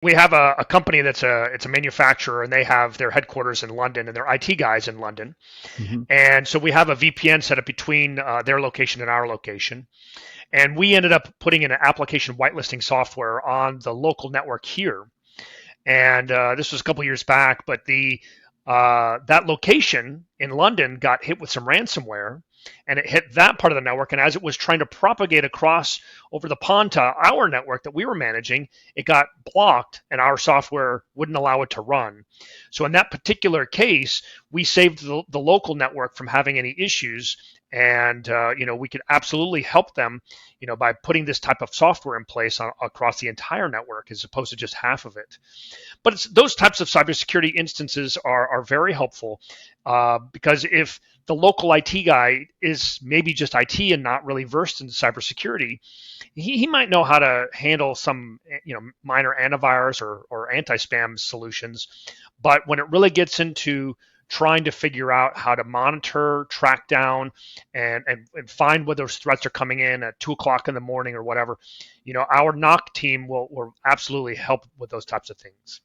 We have a company it's a manufacturer, and they have their headquarters in London and their IT guys in London. Hmm. And so we have a VPN set up between their location and our location. And we ended up putting in an application whitelisting software on the local network here. And this was a couple years back, but the that location in London got hit with some ransomware, and it hit that part of the network. And as it was trying to propagate across over the pond to our network that we were managing, it got blocked, and our software wouldn't allow it to run. So in that particular case, we saved the local network from having any issues, and we could absolutely help them, by putting this type of software in place across the entire network as opposed to just half of it. But those types of cybersecurity instances are very helpful, because if the local IT guy is maybe just IT and not really versed in cybersecurity, he might know how to handle some minor antivirus or anti-spam solutions. But when it really gets into trying to figure out how to monitor, track down, and find where those threats are coming in at 2 o'clock in the morning or whatever, our NOC team will absolutely help with those types of things.